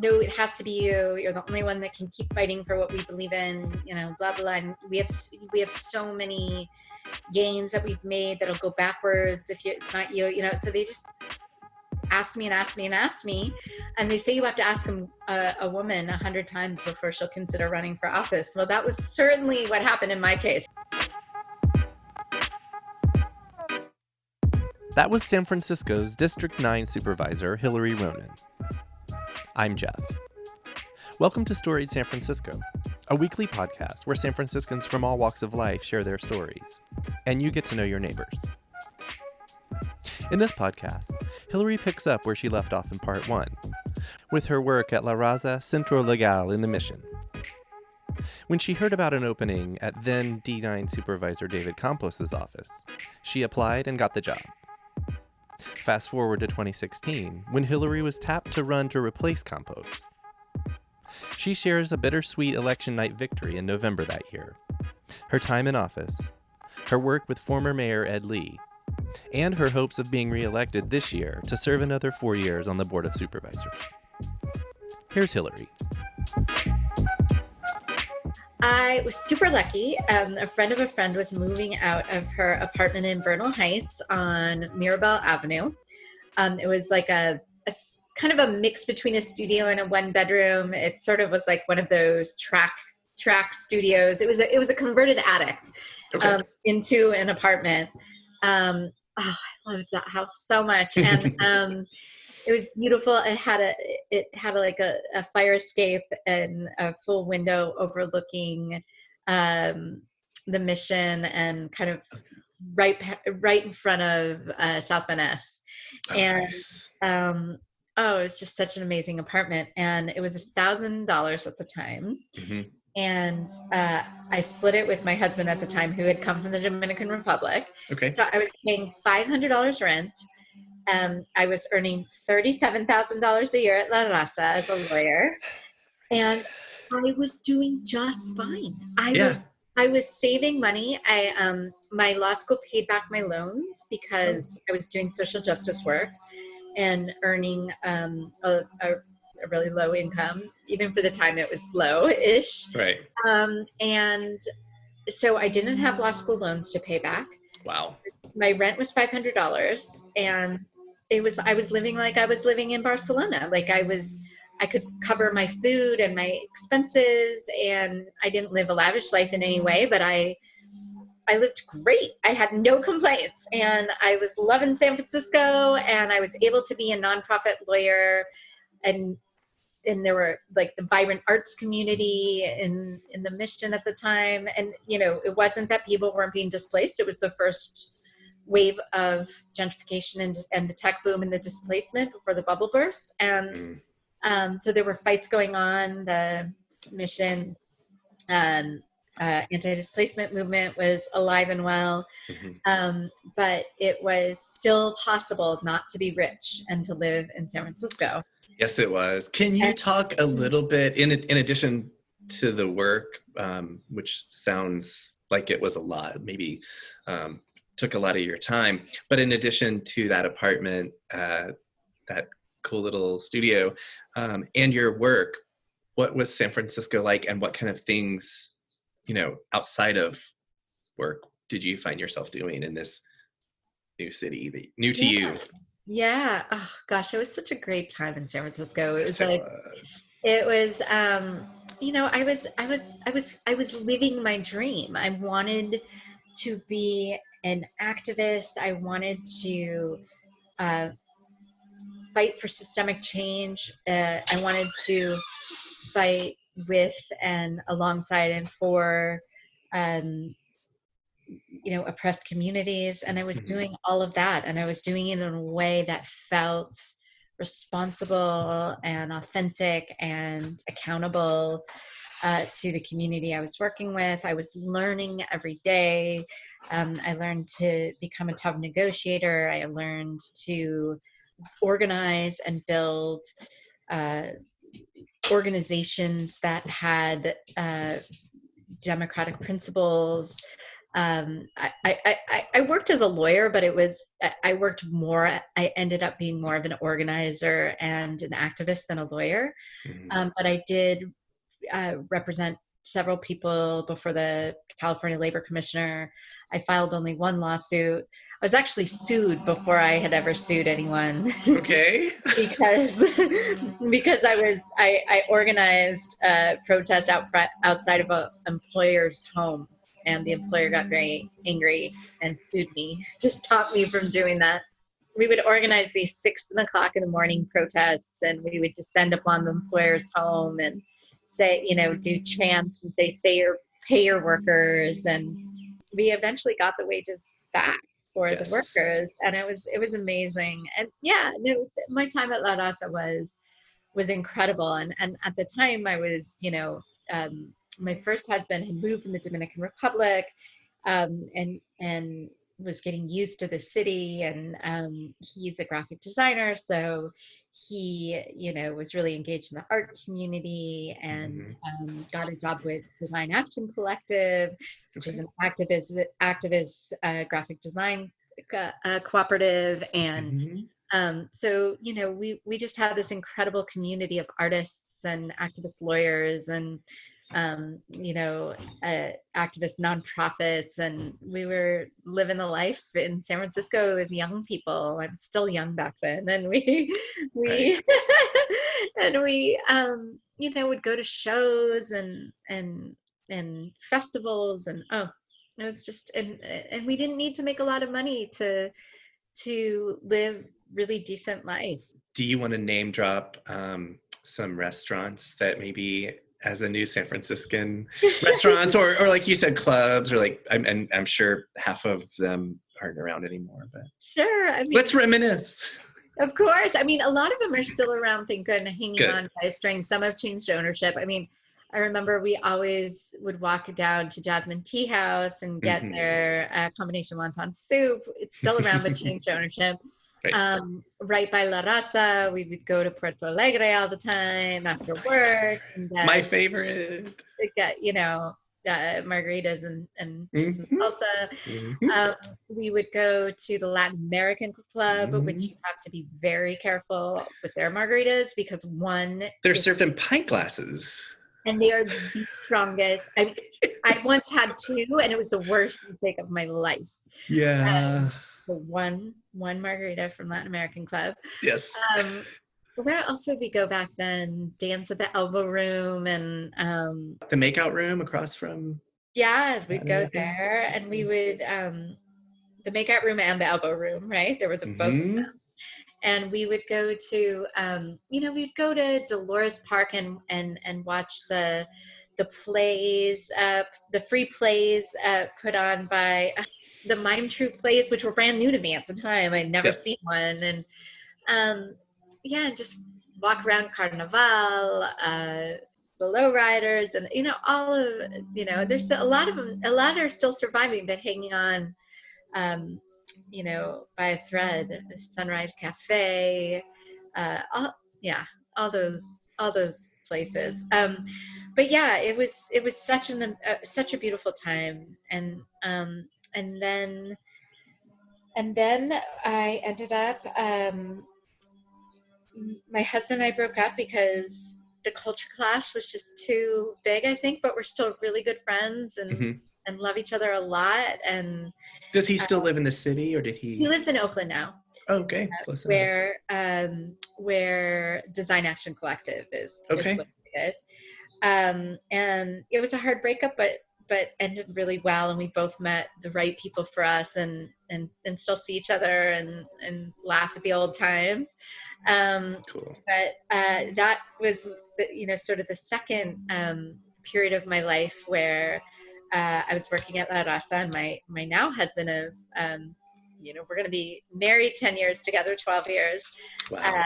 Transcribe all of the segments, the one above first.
no, it has to be you. You're the only one that can keep fighting for what we believe in, blah, blah. And we have so many gains that we've made that'll go backwards if it's not you, so they just asked me and asked me and asked me. And they say you have to ask a woman 100 times before she'll consider running for office. Well, that was certainly what happened in my case. That was San Francisco's District 9 Supervisor Hillary Ronen. I'm Jeff. Welcome to Storied San Francisco, a weekly podcast where San Franciscans from all walks of life share their stories, and you get to know your neighbors. In this podcast, Hillary picks up where she left off in part 1, with her work at La Raza Centro Legal in the Mission. When she heard about an opening at then D9 Supervisor David Campos' office, she applied and got the job. Fast forward to 2016, when Hillary was tapped to run to replace Campos. She shares a bittersweet election night victory in November that year, her time in office, her work with former Mayor Ed Lee, and her hopes of being reelected this year to serve another 4 years on the Board of Supervisors. Here's Hillary. I was super lucky. A friend of a friend was moving out of her apartment in Bernal Heights on Mirabelle Avenue. It was like a kind of a mix between a studio and a one bedroom. It sort of was like one of those track studios. It was a converted attic into an apartment. I loved that house so much, and it was beautiful. It had a fire escape and a full window overlooking the Mission, and kind of right in front of South Van Ness. Nice. It was just such an amazing apartment, and it was $1,000 at the time. Mm-hmm. And I split it with my husband at the time, who had come from the Dominican Republic. Okay. So I was paying $500 rent. I was earning $37,000 a year at La Raza as a lawyer, and I was doing just fine. I was saving money. My law school paid back my loans because I was doing social justice work and earning a really low income. Even for the time, it was low-ish. Right. And so I didn't have law school loans to pay back. Wow. My rent was $500, and I was living like I was living in Barcelona. Like I could cover my food and my expenses, and I didn't live a lavish life in any way, but I lived great. I had no complaints, and I was loving San Francisco, and I was able to be a nonprofit lawyer, and there were like the vibrant arts community in the Mission at the time. And, it wasn't that people weren't being displaced. It was the first wave of gentrification and the tech boom and the displacement before the bubble burst. And so there were fights going on. The Mission anti-displacement movement was alive and well. Mm-hmm. But it was still possible not to be rich and to live in San Francisco. Yes, it was. Can you talk a little bit, in addition to the work, which sounds like it was a lot, maybe took a lot of your time, but in addition to that apartment, that cool little studio, and your work, what was San Francisco like, and what kind of things, outside of work did you find yourself doing in this new city, new to you? Yeah. Oh gosh, it was such a great time in San Francisco. I was living my dream. I wanted to be an activist. I wanted to fight for systemic change. I wanted to fight with and alongside and for oppressed communities. And I was doing all of that, and I was doing it in a way that felt responsible and authentic and accountable to the community I was working with. I was learning every day. I learned to become a tough negotiator. I learned to organize and build organizations that had democratic principles. I worked as a lawyer, but I worked more. I ended up being more of an organizer and an activist than a lawyer. But I did represent several people before the California Labor Commissioner. I filed only one lawsuit. I was actually sued before I had ever sued anyone. Okay. because I organized a protest outside of an employer's home, and the employer got very angry and sued me to stop me from doing that. We would organize these 6 o'clock in the morning protests, and we would descend upon the employer's home and say, do chants and pay your workers. And we eventually got the wages back for the workers. And it was amazing. And yeah, no, my time at La Raza was incredible. And at the time I was, my first husband had moved from the Dominican Republic, and was getting used to the city, and he's a graphic designer, so he was really engaged in the art community, and got a job with Design Action Collective, which is an activist graphic design cooperative. And so we just had this incredible community of artists and activist lawyers and activist nonprofits, and we were living the life in San Francisco as young people. I was still young back then, and we Right. and we would go to shows and festivals, and it was just, and we didn't need to make a lot of money to live really decent life. Do you want to name drop some restaurants that maybe, as a new San Franciscan restaurants, or like you said, clubs, or like I'm sure half of them aren't around anymore, but sure. I mean, let's reminisce. Of course. I mean, a lot of them are still around, thank goodness, hanging on by a string. Some have changed ownership. I mean, I remember we always would walk down to Jasmine Tea House and get their combination wonton soup. It's still around, but changed ownership. Right by La Raza, we would go to Puerto Alegre all the time after work. And, my favorite. Get, margaritas and cheese and salsa. We would go to the Latin American Club, which you have to be very careful with their margaritas, because they're served in pint glasses. And they are the strongest. I once had 2, and it was the worst mistake of my life. Yeah. So one margarita from Latin American Club. Yes. Where else would we go back then? Dance at the Elbow Room, and the Makeout Room across from. Yeah, we'd go there, and we would the Makeout Room and the Elbow Room, right? There were both of them. And we would go to we'd go to Dolores Park and watch the plays, the free plays put on by the Mime Troupe plays, which were brand new to me at the time. I'd never seen one. And and just walk around Carnival, the Lowriders, and all of there's still a lot of them. A lot are still surviving, but hanging on, by a thread. Sunrise Cafe, all those places. But yeah, it was such a beautiful time, and then I ended up. My husband and I broke up because the culture clash was just too big, I think, but we're still really good friends and love each other a lot. And does he still live in the city, or did he? He lives in Oakland now. Oh, okay. Where Design Action Collective is. Okay. Is located. And it was a hard breakup, but ended really well, and we both met the right people for us, and still see each other and laugh at the old times. Cool. But that was sort of the second period of my life where I was working at La Raza, and my now husband of we're going to be married 10 years together, 12 years. Wow.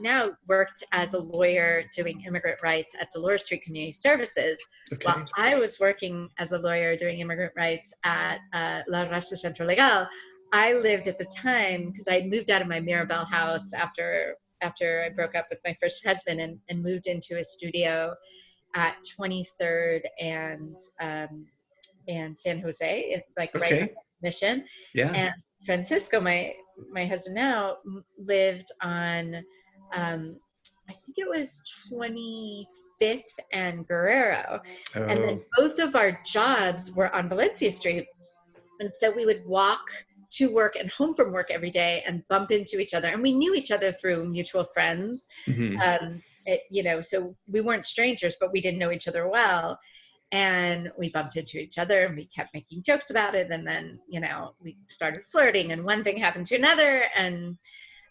Now worked as a lawyer doing immigrant rights at Dolores Street Community Services. Okay. While I was working as a lawyer doing immigrant rights at La Raza Centro Legal, I lived at the time, because I moved out of my Mirabel house after I broke up with my first husband, and moved into a studio at 23rd and in San Jose, like right on Okay. Mission. Yeah. And Francisco, my husband now, lived on, I think it was 25th and Guerrero. And then Oh, both of our jobs were on Valencia Street. And so we would walk to work and home from work every day and bump into each other. And we knew each other through mutual friends. mhm. So we weren't strangers, but we didn't know each other well. And we bumped into each other and we kept making jokes about it. And then, we started flirting and one thing happened to another. And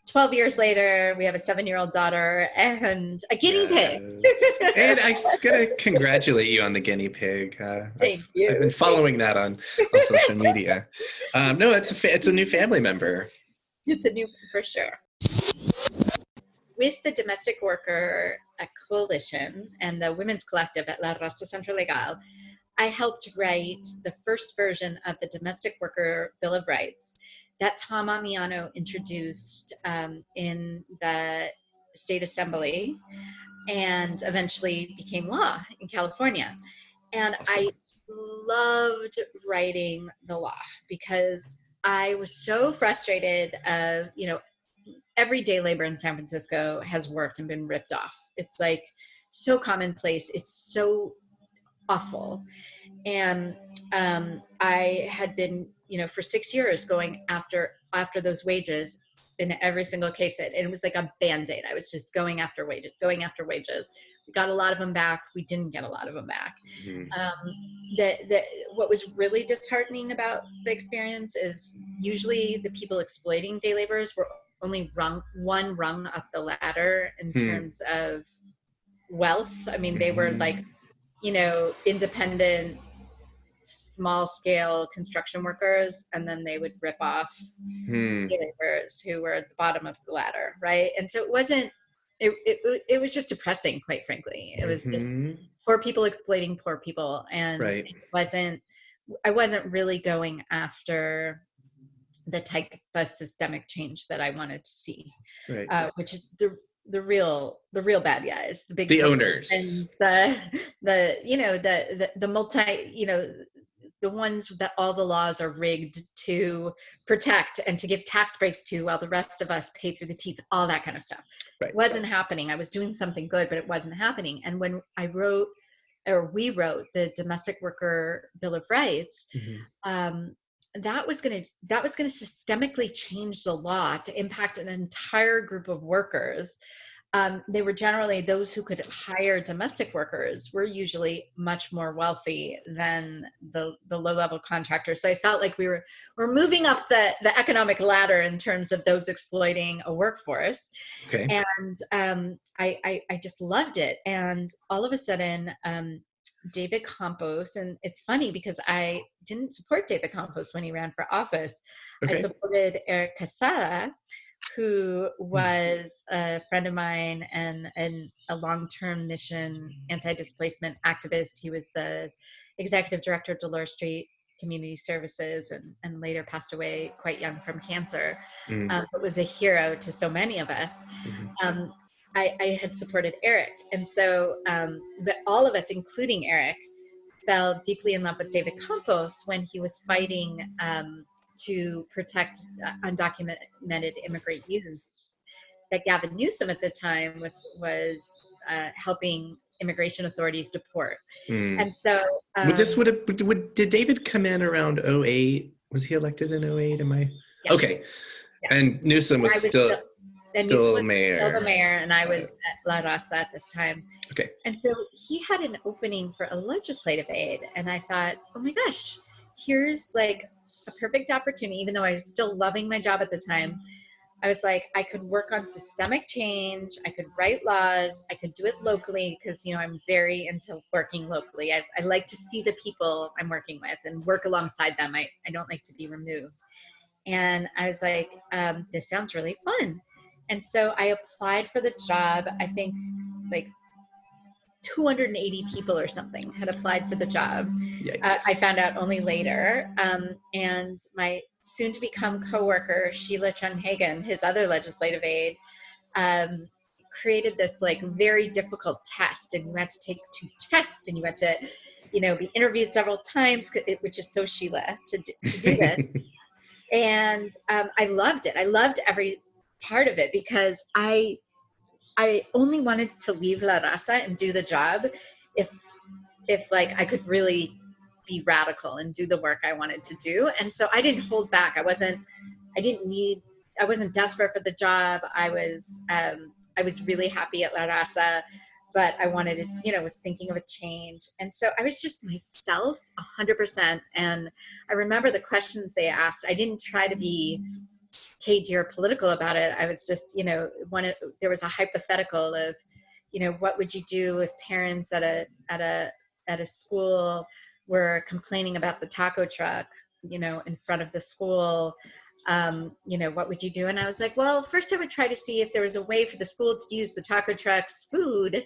12 years later, we have a 7-year-old daughter and a guinea pig. Yes. And I gotta congratulate you on the guinea pig. Thank you. I've been following that on social media. No, it's a new family member. It's a new, for sure. With the Domestic Worker Coalition and the Women's Collective at La Raza Centro Legal, I helped write the first version of the Domestic Worker Bill of Rights that Tom Amiano introduced in the state assembly and eventually became law in California. And Awesome. I loved writing the law because I was so frustrated of, everyday labor in San Francisco has worked and been ripped off. It's like so commonplace. It's so awful. And I had been, for 6 years going after those wages in every single case. And it was like a Band-Aid. I was just going after wages. We got a lot of them back. We didn't get a lot of them back. Mhm. What was really disheartening about the experience is usually the people exploiting day laborers were only one rung up the ladder in terms of wealth. I mean, they were like, independent, small scale construction workers, and then they would rip off day laborers who were at the bottom of the ladder, right? And so it was just depressing, quite frankly. It was just poor people exploiting poor people, and Right. I wasn't really going after the type of systemic change that I wanted to see, Right. which is the real bad guys, the big The corporates owners. and the multi, the ones that all the laws are rigged to protect and to give tax breaks to, while the rest of us pay through the teeth, all that kind of stuff. Right. It wasn't happening. I was doing something good, but it wasn't happening. And when we wrote the Domestic Worker Bill of Rights, that was going to systemically change the law to impact an entire group of workers. They were generally those who could hire domestic workers were usually much more wealthy than the low-level contractors. So I felt like we're moving up the economic ladder in terms of those exploiting a workforce. Okay. And I just loved it. And all of a sudden, David Campos, and it's funny because I didn't support David Campos when he ran for office. Okay. I supported Eric Casada, who was a friend of mine and a long-term mission anti-displacement activist. He was the executive director of Dolores Street Community Services and later passed away quite young from cancer, but was a hero to so many of us. I had supported Eric. And so, but all of us, including Eric, fell deeply in love with David Campos when he was fighting to protect undocumented immigrant youth that Gavin Newsom at the time was helping immigration authorities deport. And so did David come in around 2008? Was he elected in 2008? Yes. Okay. Yes. And Newsom was still mayor. Still the mayor, and I was at La Raza at this time. Okay. And so he had an opening for a legislative aide, and I thought, oh my gosh, here's like a perfect opportunity. Even though I was still loving my job at the time, I was like, I could work on systemic change. I could write laws. I could do it locally because, I'm very into working locally. I like to see the people I'm working with and work alongside them. I don't like to be removed. And I was like, this sounds really fun. And so I applied for the job. I think like 280 people or something had applied for the job. I found out only later. And my soon-to-become coworker, Sheila Chun-Hagan, his other legislative aide, created this like very difficult test. And you had to take 2 tests, and you had to be interviewed several times, which is so Sheila to do this. And I loved it. I loved every part of it because I only wanted to leave La Raza and do the job if like I could really be radical and do the work I wanted to do. And so I didn't hold back. I wasn't desperate for the job. I was really happy at La Raza, but I wanted to, was thinking of a change. And so I was just myself 100%. And I remember the questions they asked. I didn't try to be cagey or political about it. I was just, there was a hypothetical of, what would you do if parents at a school were complaining about the taco truck, in front of the school? What would you do? And I was like, well, first I would try to see if there was a way for the school to use the taco truck's food,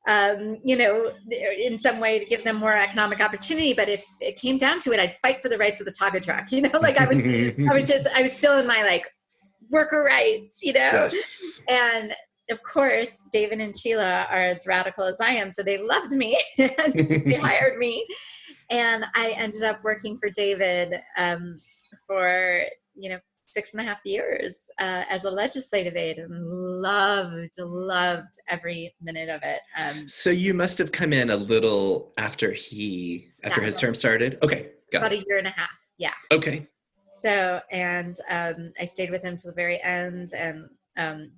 in some way to give them more economic opportunity. But if it came down to it, I'd fight for the rights of the taco truck. Like I was still in my like worker rights, Yes. And of course, David and Sheila are as radical as I am. So they loved me and they hired me. And I ended up working for David for, 6.5 years as a legislative aide, and loved every minute of it. So you must have come in a little after his term started. Okay, got about it. 1.5 years. Yeah. Okay. So, and I stayed with him to the very end, and I've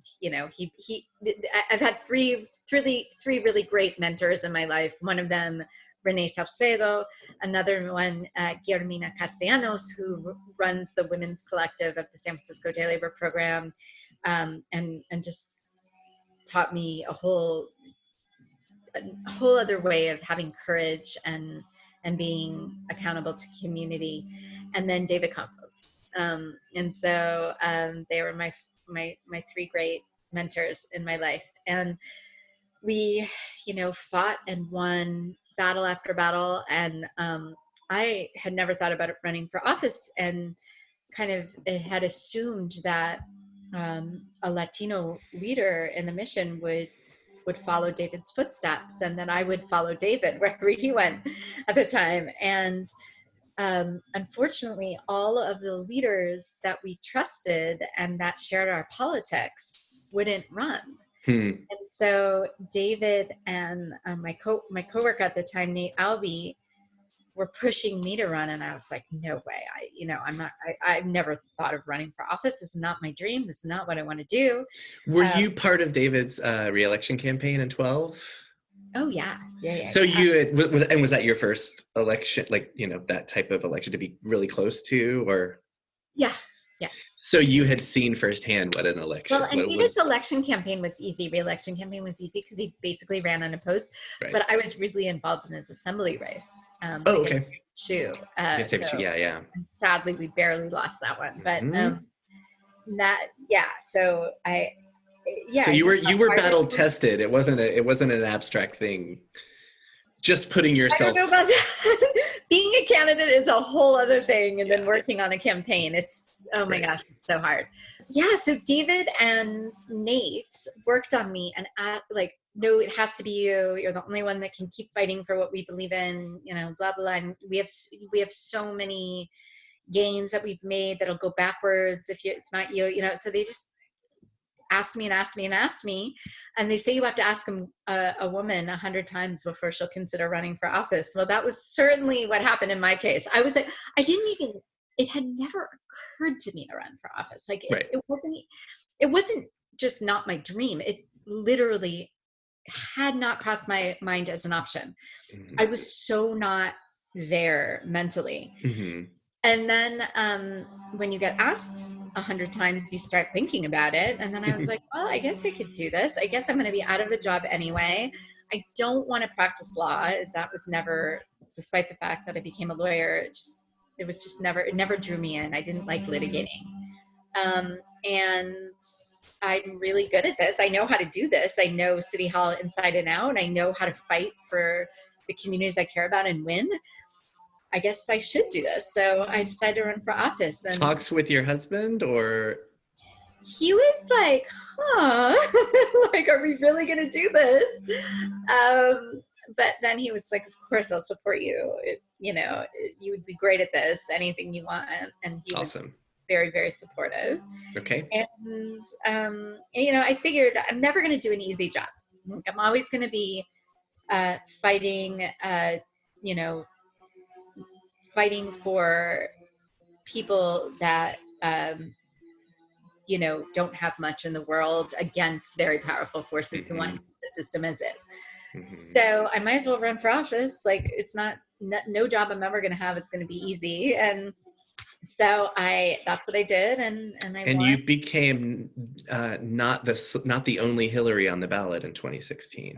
had three really great mentors in my life. One of them, Renee Salcedo, another one, Guillermina Castellanos, who runs the Women's Collective of the San Francisco Day Labor Program, and just taught me a whole other way of having courage and being accountable to community. And then David Campos. And so they were my three great mentors in my life. And we, fought and won battle after battle. And I had never thought about running for office, and kind of had assumed that a Latino leader in the mission would follow David's footsteps, and then I would follow David wherever he went at the time. And unfortunately, all of the leaders that we trusted and that shared our politics wouldn't run. And so David and my coworker at the time, Nate Albee, were pushing me to run, and I was like, no way. I've never thought of running for office. This is not my dream. This is not what I want to do. Were you part of David's reelection campaign in 2012? Oh yeah. So was that your first election, like, that type of election to be really close to, or? Yeah. Yes. So you had seen firsthand what an election. Well, and David's election campaign was easy. Re-election campaign was easy because he basically ran unopposed. Right. But I was really involved in his assembly race. Okay. Chu. Yeah. Sadly, we barely lost that one. But So I. Yeah. So you were battle tested. It wasn't an abstract thing. Just putting yourself. I don't know about that. Being a candidate is a whole other thing, and then working on a campaign, it's my gosh, it's so hard. Yeah. So David and Nate worked on me, and no, it has to be you. You're the only one that can keep fighting for what we believe in. Blah blah. And we have so many gains that we've made that'll go backwards if it's not you. So they just asked me, and they say you have to ask a woman 100 times before she'll consider running for office. Well, that was certainly what happened in my case. I was like, it had never occurred to me to run for office. Like it wasn't just not my dream. It literally had not crossed my mind as an option. Mm-hmm. I was so not there mentally. Mm-hmm. And then when you get asked 100 times, you start thinking about it. And then I was like, well, I guess I could do this. I guess I'm going to be out of a job anyway. I don't want to practice law. That was never, despite the fact that I became a lawyer, it never drew me in. I didn't like litigating. And I'm really good at this. I know how to do this. I know City Hall inside and out. And I know how to fight for the communities I care about and win. I guess I should do this. So I decided to run for office. And talks with your husband, or? He was like, like, are we really going to do this? but then he was like, of course I'll support you. You would be great at this, anything you want. And he was Awesome. very, very supportive. Okay. And, I figured I'm never going to do an easy job. I'm always going to be fighting, fighting for people that, don't have much in the world against very powerful forces who want to keep the system as is. So I might as well run for office. Like, it's no job I'm ever going to have. It's going to be easy. And so that's what I did. And And you became not the only Hillary on the ballot in 2016.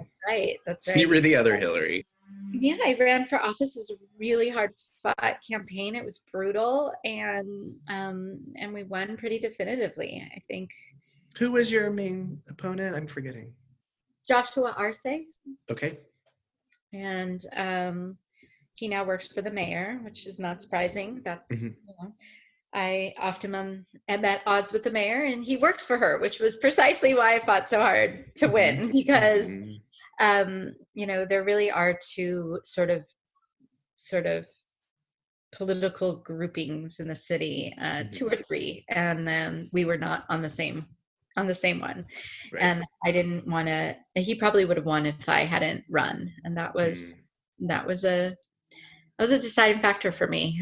That's right. You were the other Hillary. Yeah, I ran for office. It was a really hard fought campaign. It was brutal, and we won pretty definitively, I think. Who was your main opponent? I'm forgetting. Joshua Arce. Okay. And he now works for the mayor, which is not surprising. That's I often am at odds with the mayor, and he works for her, which was precisely why I fought so hard to win, because there really are two sort of political groupings in the city, two or three, and we were not on the same one. Right. And I didn't want to. He probably would have won if I hadn't run, and that was a deciding factor for me.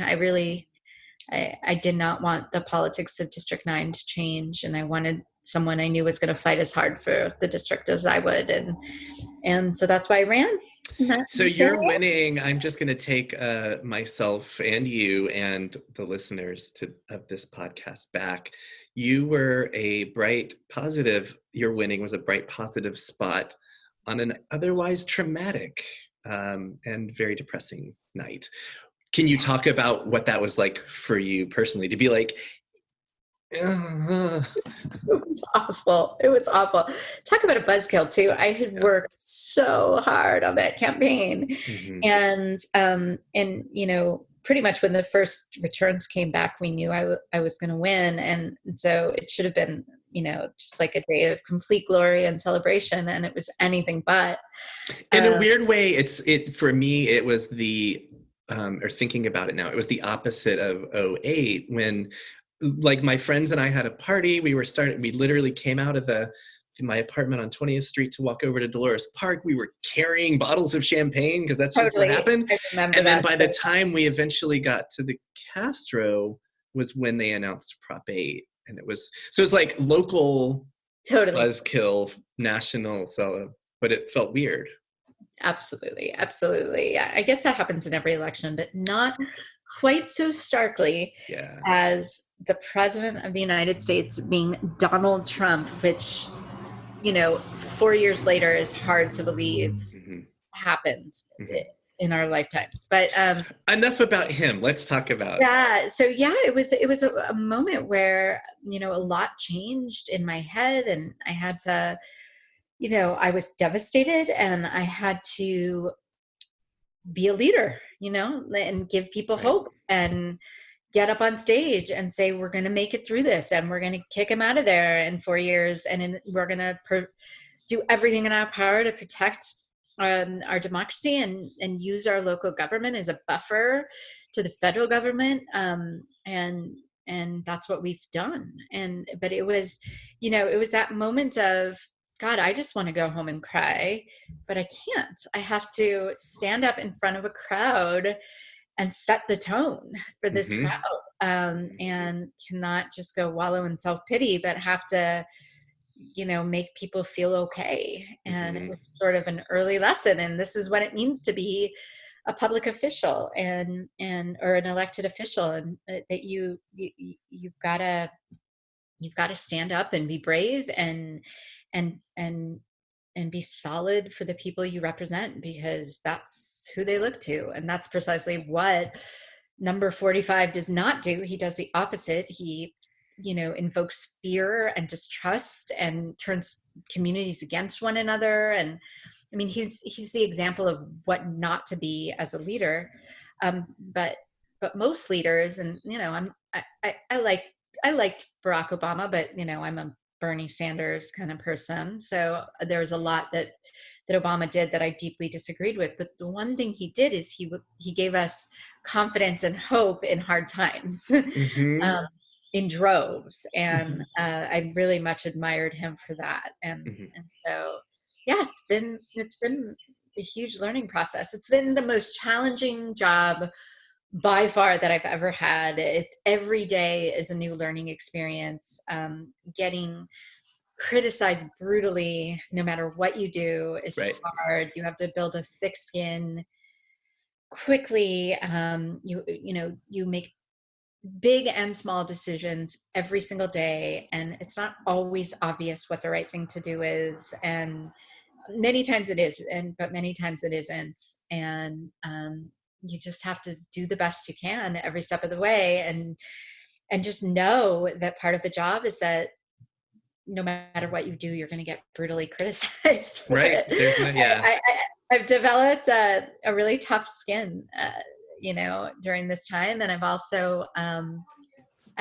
I did not want the politics of District 9 to change, and I wanted someone I knew was going to fight as hard for the district as I would, and so that's why I ran. So you're winning. I'm just going to take myself and you and the listeners of this podcast back. You were a bright, positive. Your winning was a bright, positive spot on an otherwise traumatic and very depressing night. Can you talk about what that was like for you personally, to be like, It was awful. Talk about a buzzkill too. I had worked so hard on that campaign, and pretty much when the first returns came back, we knew I was going to win, and so it should have been just like a day of complete glory and celebration, and it was anything but. In a weird way, for me it was the or thinking about it now, it was the opposite of 2008 when, like, my friends and I had a party. We literally came out of my apartment on 20th Street to walk over to Dolores Park. We were carrying bottles of champagne because that's just what happened. And then by the time we eventually got to the Castro was when they announced Prop 8. And it's like local buzzkill, national, but it felt weird. Absolutely. Yeah, I guess that happens in every election, but not quite so starkly as the president of the United States being Donald Trump, which, 4 years later is hard to believe happened in our lifetimes. But enough about him. Let's talk about it was a moment where a lot changed in my head, and I had to. I was devastated, and I had to be a leader, and give people hope and get up on stage and say, we're going to make it through this, and we're going to kick him out of there in 4 years. And we're going to do everything in our power to protect our democracy and use our local government as a buffer to the federal government. And that's what we've done. But it was, it was that moment of, God, I just want to go home and cry, but I can't. I have to stand up in front of a crowd and set the tone for this crowd, and cannot just go wallow in self-pity, but have to, make people feel okay. And it was sort of an early lesson. And this is what it means to be a public official or an elected official, and that you've got to stand up and be brave and be solid for the people you represent, because that's who they look to. And that's precisely what number 45 does not do. He does the opposite. He, invokes fear and distrust and turns communities against one another. And I mean, he's the example of what not to be as a leader. But most leaders, and, I liked Barack Obama, but, I'm a Bernie Sanders kind of person. So there was a lot that that Obama did that I deeply disagreed with. But the one thing he did is he gave us confidence and hope in hard times, Mm-hmm. in droves. And I really much admired him for that. And so, yeah, it's been a huge learning process. It's been the most challenging job by far that I've ever had. Every day is a new learning experience. Getting criticized brutally, no matter what you do, is Right. hard. You have to build a thick skin quickly. You make big and small decisions every single day, and it's not always obvious what the right thing to do is. And many times it is, but many times it isn't. And you just have to do the best you can every step of the way, and just know that part of the job is that no matter what you do, you're going to get brutally criticized for Right. it. There's no, yeah. I've developed a really tough skin, during this time. And I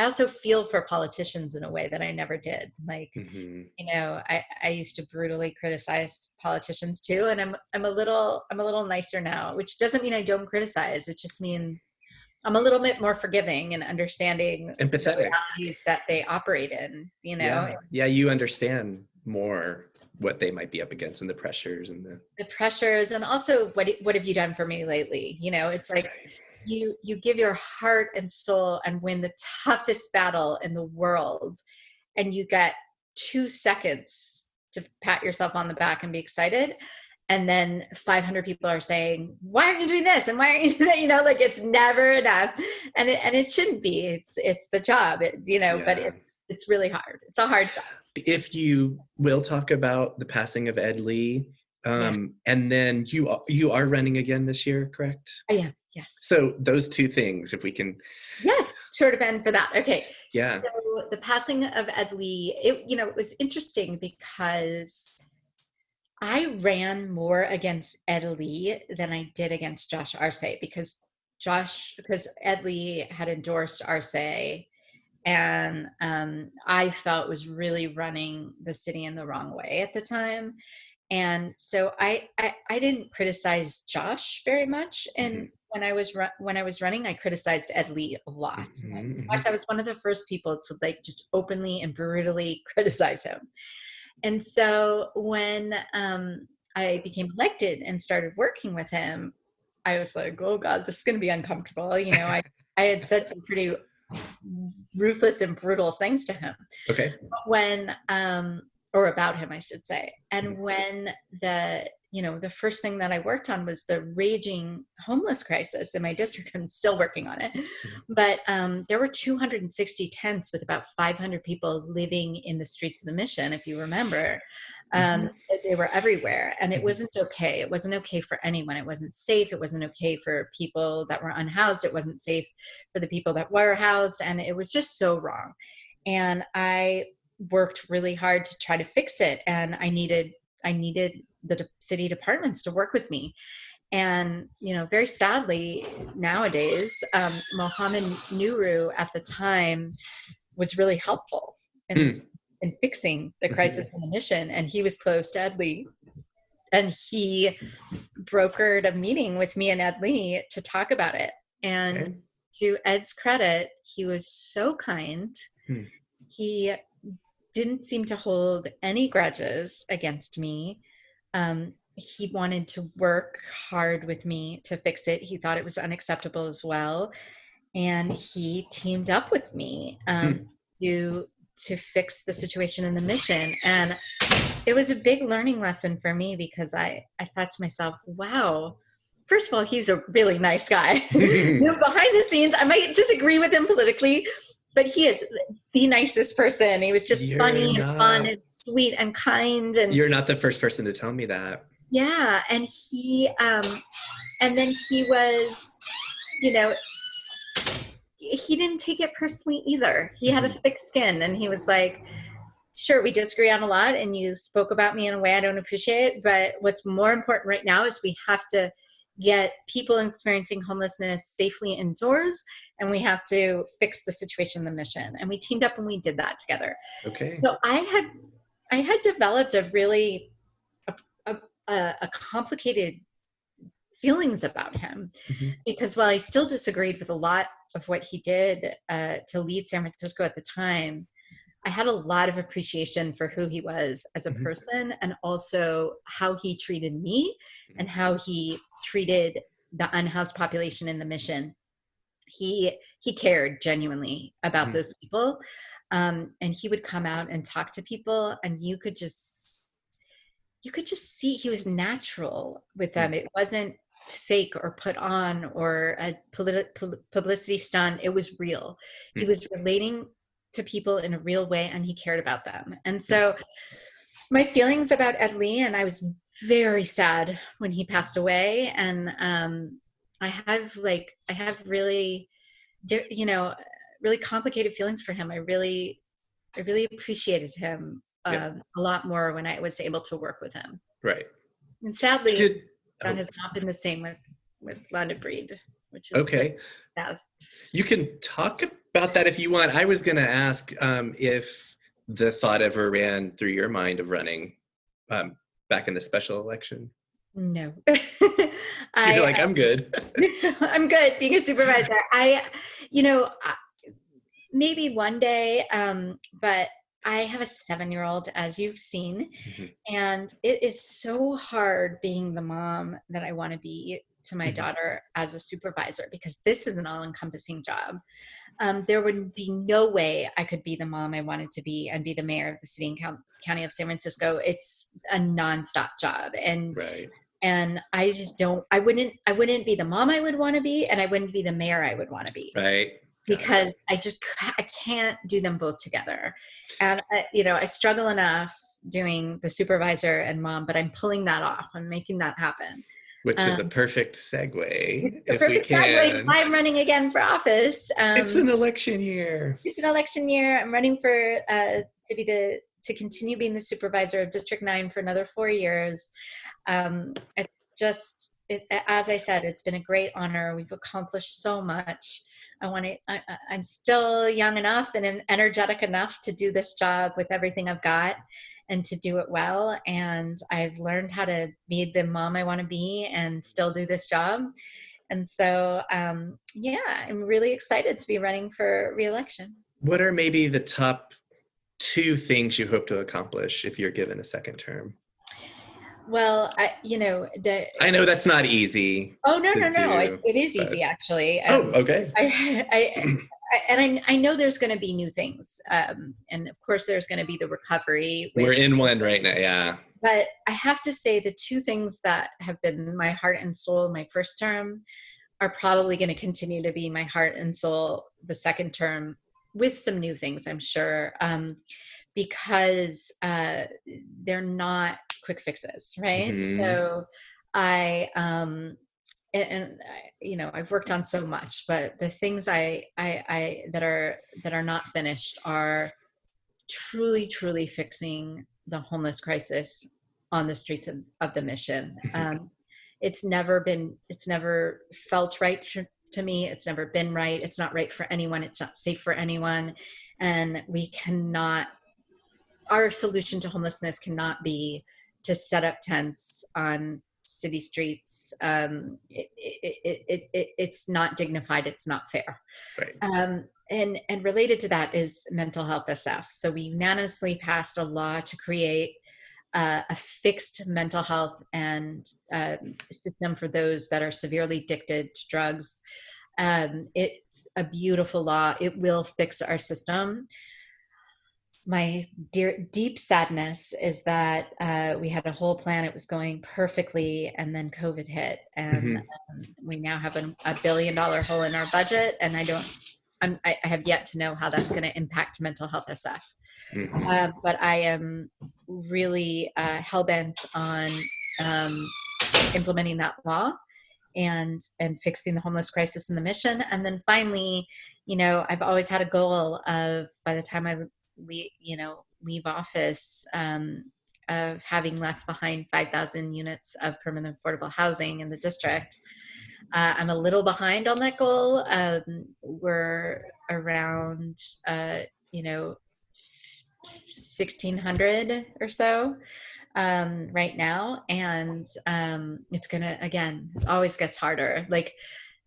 also feel for politicians in a way that I never did. Like, I used to brutally criticize politicians too. And I'm a little nicer now, which doesn't mean I don't criticize. It just means I'm a little bit more forgiving and understanding Empathetic. the realities that they operate in, Yeah, you understand more what they might be up against and the pressures and the pressures. And also what have you done for me lately? It's like you give your heart and soul and win the toughest battle in the world, and you get 2 seconds to pat yourself on the back and be excited. And then 500 people are saying, why aren't you doing this? And why aren't you doing that? Like, it's never enough. And it shouldn't be. It's the job, but it's really hard. It's a hard job. If you will talk about the passing of Ed Lee, and then you are running again this year, correct? I am, yes. So those two things, if we can. Yes, short of end for that. Okay. Yeah. So the passing of Ed Lee, it was interesting because I ran more against Ed Lee than I did against Josh Arce, because Ed Lee had endorsed Arce, and I felt was really running the city in the wrong way at the time. And so I didn't criticize Josh very much. And when I was running, I criticized Ed Lee a lot. In fact, I was one of the first people to just openly and brutally criticize him. And so when I became elected and started working with him, I was like, oh God, this is going to be uncomfortable. I had said some pretty ruthless and brutal things to him. Okay. Or about him, I should say. And when the first thing that I worked on was the raging homeless crisis in my district. I'm still working on it. But there were 260 tents with about 500 people living in the streets of the Mission, if you remember. They were everywhere. And it wasn't okay. It wasn't okay for anyone. It wasn't safe. It wasn't okay for people that were unhoused. It wasn't safe for the people that were housed. And it was just so wrong. And I worked really hard to try to fix it. And I needed the city departments to work with me. And, very sadly nowadays, Mohammed Nuru at the time was really helpful in fixing the crisis in the Mission. And he was close to Ed Lee. And he brokered a meeting with me and Ed Lee to talk about it. And to Ed's credit, he was so kind. He didn't seem to hold any grudges against me. He wanted to work hard with me to fix it. He thought it was unacceptable as well. And he teamed up with me to fix the situation in the Mission. And it was a big learning lesson for me, because I thought to myself, wow, first of all, he's a really nice guy. Behind the scenes, I might disagree with him politically, but he is the nicest person. He was just funny and fun and sweet and kind. And you're not the first person to tell me that. Yeah. And and then he was, he didn't take it personally either. He had a thick skin, and he was like, sure, we disagree on a lot, and you spoke about me in a way I don't appreciate, but what's more important right now is we have to get people experiencing homelessness safely indoors, and we have to fix the situation in the Mission. And we teamed up and we did that together. Okay. So I had developed a really a complicated feelings about him, because while I still disagreed with a lot of what he did to lead San Francisco at the time, I had a lot of appreciation for who he was as a person, and also how he treated me and how he treated the unhoused population in the mission. He cared genuinely about those people, and he would come out and talk to people, and you could just see he was natural with them. It wasn't fake or put on or a publicity stunt. It was real. He was relating to people in a real way, and he cared about them. And so my feelings about Ed Lee, and I was very sad when he passed away. And I have really, really complicated feelings for him. I really appreciated him a lot more when I was able to work with him. Right. And sadly, that has not been the same with London Breed, which is okay. Sad. You can talk about that if you want. I was going to ask if the thought ever ran through your mind of running back in the special election. No. You're like, I'm good. I'm good being a supervisor. Maybe one day, but I have a 7-year-old, as you've seen, and it is so hard being the mom that I want to be to my daughter as a supervisor, because this is an all-encompassing job. There would be no way I could be the mom I wanted to be and be the mayor of the city and county of San Francisco. It's a nonstop job. And I just I wouldn't be the mom I would want to be, and I wouldn't be the mayor I would want to be. Right. Because I can't do them both together. And I struggle enough doing the supervisor and mom, but I'm pulling that off. I'm making that happen. Which is a perfect segue. If we can. I'm running again for office. It's an election year. It's an election year. I'm running for to continue being the supervisor of District 9 for another 4 years. It's just, as I said, it's been a great honor. We've accomplished so much. I'm still young enough and energetic enough to do this job with everything I've got and to do it well. And I've learned how to be the mom I want to be and still do this job. And so, I'm really excited to be running for reelection. What are maybe the top 2 things you hope to accomplish if you're given a second term? Well, I know that's not easy. Oh, no. It is easy, actually. Okay. I know there's going to be new things. And of course there's going to be the recovery. We're in one right now. Yeah. But I have to say the 2 things that have been my heart and soul my first term are probably going to continue to be my heart and soul the second term, with some new things, I'm sure. Because they're not quick fixes, right? So I've worked on so much, but the things that are not finished are truly fixing the homeless crisis on the streets of the mission. It's never felt right to me. It's never been right. It's not right for anyone. It's not safe for anyone. And our solution to homelessness cannot be to set up tents on city streets. It's not dignified. It's not fair. Right. And related to that is mental health SF. So we unanimously passed a law to create a fixed mental health and system for those that are severely addicted to drugs. It's a beautiful law. It will fix our system. My deep sadness is that we had a whole plan. It was going perfectly, and then COVID hit, and we now have a $1 billion hole in our budget. And I have yet to know how that's going to impact mental health SF. But I am really hell-bent on implementing that law and fixing the homeless crisis in the mission. And then finally, I've always had a goal of, by the time I leave office, of having left behind 5,000 units of permanent affordable housing in the district. I'm a little behind on that goal. We're around, 1,600 or so. right now. And it's gonna, again, it always gets harder. Like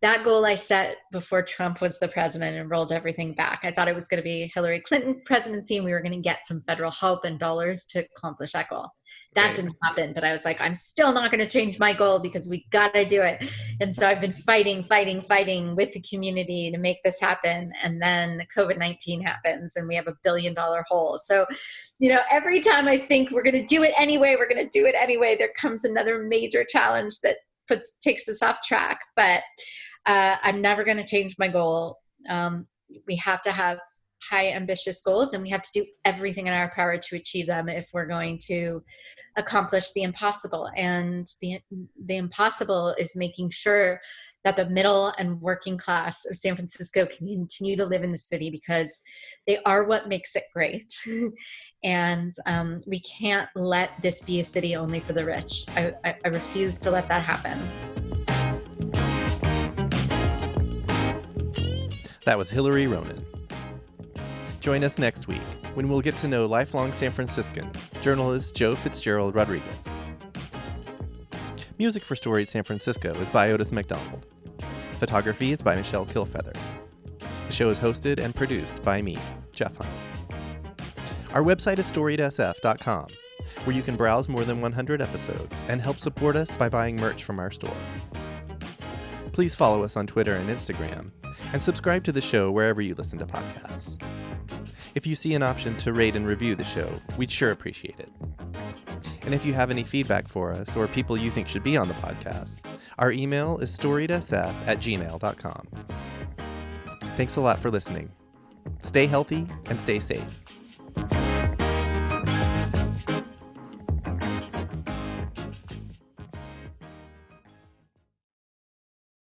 that goal I set before Trump was the president and rolled everything back. I thought it was going to be Hillary Clinton's presidency and we were going to get some federal help and dollars to accomplish that goal. That Right. didn't happen, but I was like, I'm still not going to change my goal because we got to do it. And so I've been fighting with the community to make this happen. And then COVID-19 happens and we have $1 billion hole. So, every time I think we're going to do it anyway, there comes another major challenge that takes us off track. But I'm never going to change my goal. We have to have high ambitious goals and we have to do everything in our power to achieve them if we're going to accomplish the impossible. And the impossible is making sure that the middle and working class of San Francisco can continue to live in the city because they are what makes it great. And we can't let this be a city only for the rich. I refuse to let that happen. That was Hillary Ronen. Join us next week when we'll get to know lifelong San Franciscan journalist Joe Fitzgerald Rodriguez. Music for Storied San Francisco is by Otis McDonald. Photography is by Michelle Kilfeather. The show is hosted and produced by me, Jeff Hunt. Our website is storiedsf.com, where you can browse more than 100 episodes and help support us by buying merch from our store. Please follow us on Twitter and Instagram, and subscribe to the show wherever you listen to podcasts. If you see an option to rate and review the show, we'd sure appreciate it. And if you have any feedback for us or people you think should be on the podcast, our email is storiedsf@gmail.com. Thanks a lot for listening. Stay healthy and stay safe.